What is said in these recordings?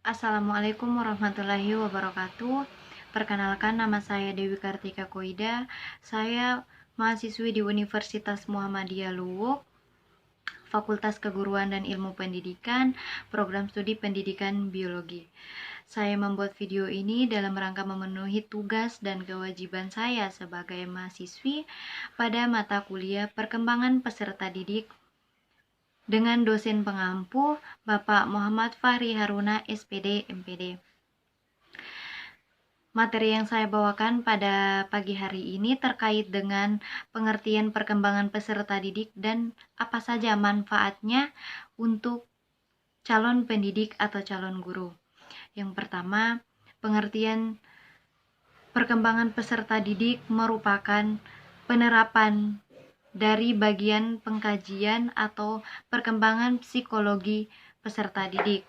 Assalamualaikum warahmatullahi wabarakatuh. Perkenalkan, nama saya Dewi Kartika Koida. Saya mahasiswi di Universitas Muhammadiyah Luwuk, Fakultas Keguruan dan Ilmu Pendidikan, Program Studi Pendidikan Biologi. Saya membuat video ini dalam rangka memenuhi tugas dan kewajiban saya sebagai mahasiswi pada mata kuliah Perkembangan Peserta Didik dengan dosen pengampu Bapak Muhammad Fahri Haruna, SPD, MPD. Materi yang saya bawakan pada pagi hari ini terkait dengan pengertian perkembangan peserta didik dan apa saja manfaatnya untuk calon pendidik atau calon guru. Yang pertama, pengertian perkembangan peserta didik merupakan penerapan dari bagian pengkajian atau perkembangan psikologi peserta didik.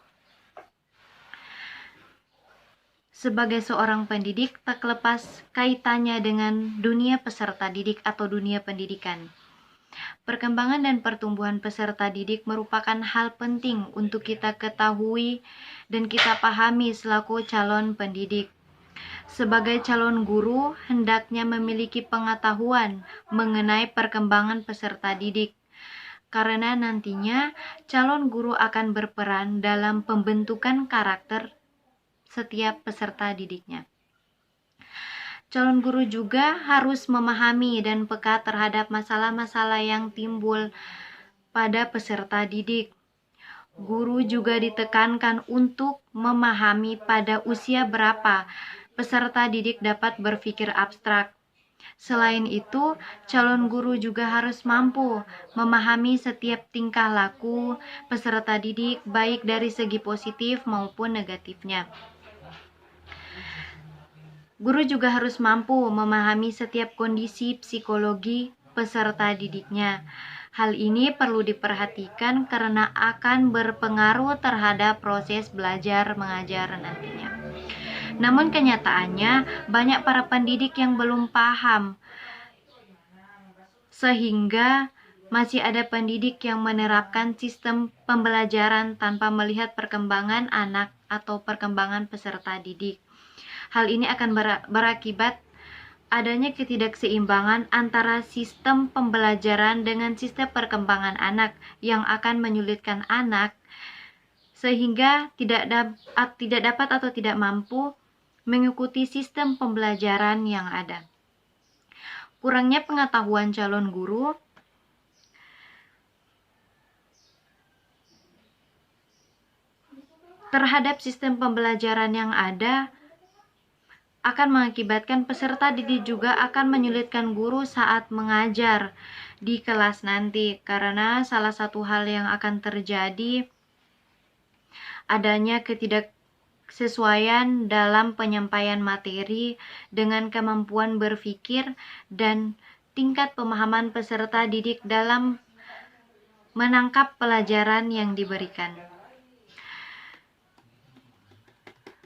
Sebagai seorang pendidik, tak lepas kaitannya dengan dunia peserta didik atau dunia pendidikan. Perkembangan dan pertumbuhan peserta didik merupakan hal penting untuk kita ketahui dan kita pahami selaku calon pendidik. Sebagai calon guru, hendaknya memiliki pengetahuan mengenai perkembangan peserta didik, karena nantinya calon guru akan berperan dalam pembentukan karakter setiap peserta didiknya. Calon guru juga harus memahami dan peka terhadap masalah-masalah yang timbul pada peserta didik. Guru juga ditekankan untuk memahami pada usia berapa peserta didik dapat berpikir abstrak. Selain itu, calon guru juga harus mampu memahami setiap tingkah laku peserta didik, baik dari segi positif maupun negatifnya. Guru juga harus mampu memahami setiap kondisi psikologi peserta didiknya. Hal ini perlu diperhatikan karena akan berpengaruh terhadap proses belajar mengajar nantinya. Namun kenyataannya, banyak para pendidik yang belum paham, sehingga masih ada pendidik yang menerapkan sistem pembelajaran tanpa melihat perkembangan anak atau perkembangan peserta didik. Hal ini akan berakibat adanya ketidakseimbangan antara sistem pembelajaran dengan sistem perkembangan anak yang akan menyulitkan anak sehingga tidak dapat atau tidak mampu mengikuti sistem pembelajaran yang ada. Kurangnya pengetahuan calon guru terhadap sistem pembelajaran yang ada akan mengakibatkan peserta didik juga akan menyulitkan guru saat mengajar di kelas nanti, karena salah satu hal yang akan terjadi adanya ketidaksesuaian dalam penyampaian materi dengan kemampuan berpikir dan tingkat pemahaman peserta didik dalam menangkap pelajaran yang diberikan.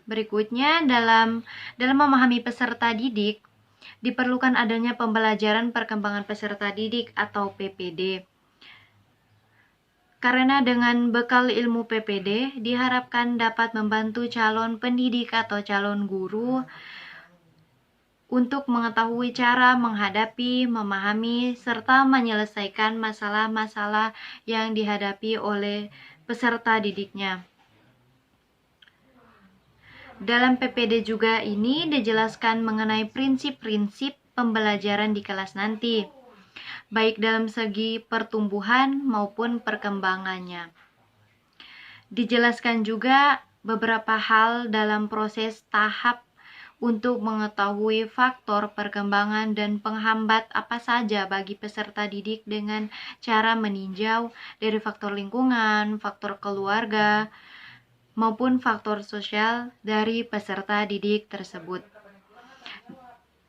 Berikutnya, dalam memahami peserta didik, diperlukan adanya pembelajaran perkembangan peserta didik atau PPD. Karena dengan bekal ilmu PPD, diharapkan dapat membantu calon pendidik atau calon guru untuk mengetahui cara menghadapi, memahami, serta menyelesaikan masalah-masalah yang dihadapi oleh peserta didiknya. Dalam PPD juga ini dijelaskan mengenai prinsip-prinsip pembelajaran di kelas nanti, baik dalam segi pertumbuhan maupun perkembangannya. Dijelaskan juga beberapa hal dalam proses tahap untuk mengetahui faktor perkembangan dan penghambat apa saja bagi peserta didik dengan cara meninjau dari faktor lingkungan, faktor keluarga, maupun faktor sosial dari peserta didik tersebut.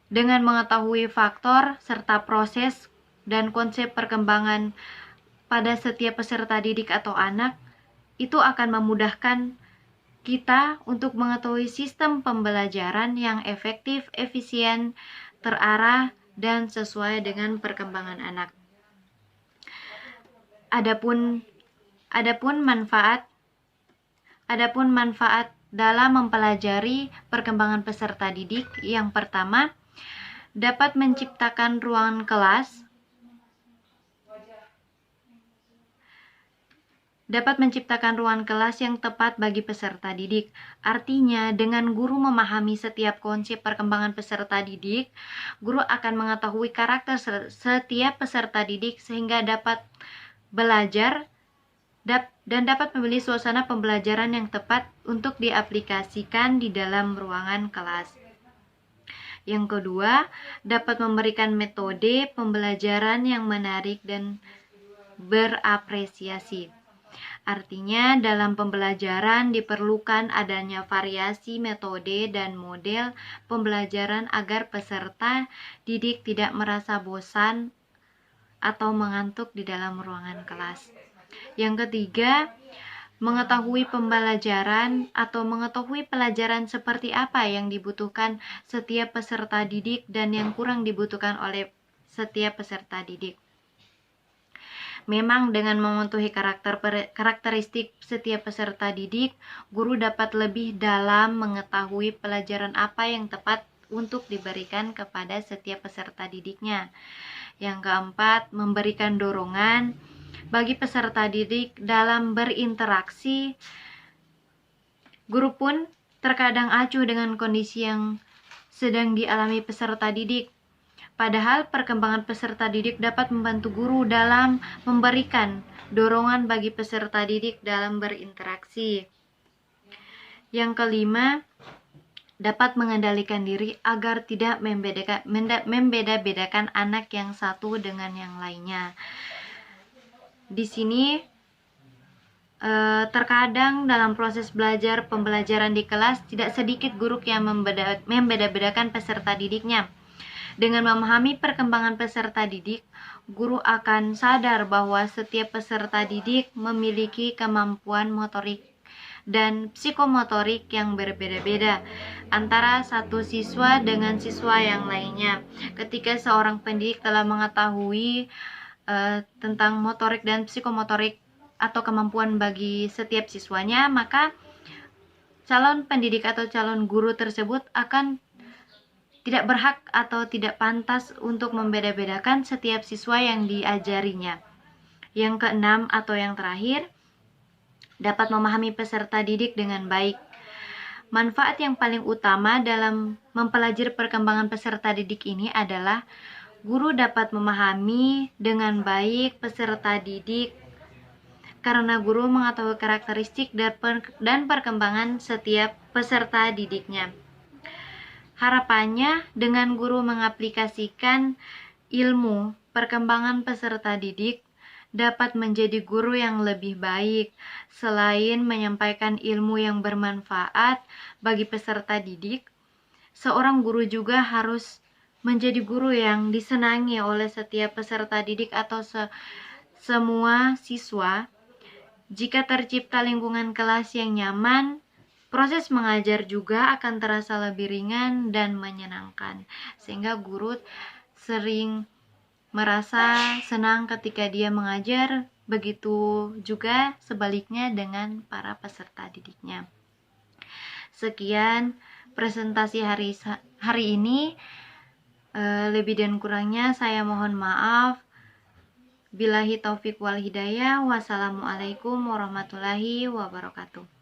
Dengan mengetahui faktor serta proses dan konsep perkembangan pada setiap peserta didik atau anak, itu akan memudahkan kita untuk mengetahui sistem pembelajaran yang efektif, efisien, terarah, dan sesuai dengan perkembangan anak. Adapun manfaat dalam mempelajari perkembangan peserta didik. Yang pertama, dapat menciptakan ruangan kelas yang tepat bagi peserta didik. Artinya, dengan guru memahami setiap konsep perkembangan peserta didik, guru akan mengetahui karakter setiap peserta didik sehingga dapat belajar dan dapat memilih suasana pembelajaran yang tepat untuk diaplikasikan di dalam ruangan kelas. Yang kedua, dapat memberikan metode pembelajaran yang menarik dan berapresiasi. Artinya, dalam pembelajaran diperlukan adanya variasi metode dan model pembelajaran agar peserta didik tidak merasa bosan atau mengantuk di dalam ruangan kelas. Yang ketiga, mengetahui pembelajaran atau mengetahui pelajaran seperti apa yang dibutuhkan setiap peserta didik dan yang kurang dibutuhkan oleh setiap peserta didik. Memang dengan mematuhi karakteristik setiap peserta didik, guru dapat lebih dalam mengetahui pelajaran apa yang tepat untuk diberikan kepada setiap peserta didiknya. Yang keempat, memberikan dorongan bagi peserta didik dalam berinteraksi. Guru pun terkadang acuh dengan kondisi yang sedang dialami peserta didik. Padahal perkembangan peserta didik dapat membantu guru dalam memberikan dorongan bagi peserta didik dalam berinteraksi. Yang kelima, dapat mengendalikan diri agar tidak membeda-bedakan anak yang satu dengan yang lainnya. Di sini terkadang dalam proses pembelajaran di kelas tidak sedikit guru yang membeda-bedakan peserta didiknya. Dengan memahami perkembangan peserta didik, guru akan sadar bahwa setiap peserta didik memiliki kemampuan motorik dan psikomotorik yang berbeda-beda antara satu siswa dengan siswa yang lainnya. Ketika seorang pendidik telah mengetahui tentang motorik dan psikomotorik atau kemampuan bagi setiap siswanya, maka calon pendidik atau calon guru tersebut akan tidak berhak atau tidak pantas untuk membeda-bedakan setiap siswa yang diajarinya. Yang keenam atau yang terakhir, dapat memahami peserta didik dengan baik. Manfaat yang paling utama dalam mempelajari perkembangan peserta didik ini adalah guru dapat memahami dengan baik peserta didik karena guru mengetahui karakteristik dan perkembangan setiap peserta didiknya. Harapannya, dengan guru mengaplikasikan ilmu perkembangan peserta didik, dapat menjadi guru yang lebih baik. Selain menyampaikan ilmu yang bermanfaat bagi peserta didik, seorang guru juga harus menjadi guru yang disenangi oleh setiap peserta didik atau semua siswa. Jika tercipta lingkungan kelas yang nyaman, proses mengajar juga akan terasa lebih ringan dan menyenangkan, sehingga guru sering merasa senang ketika dia mengajar. Begitu juga sebaliknya dengan para peserta didiknya. Sekian presentasi hari ini. Lebih dan kurangnya saya mohon maaf. Billahi taufik wal hidayah. Wassalamualaikum warahmatullahi wabarakatuh.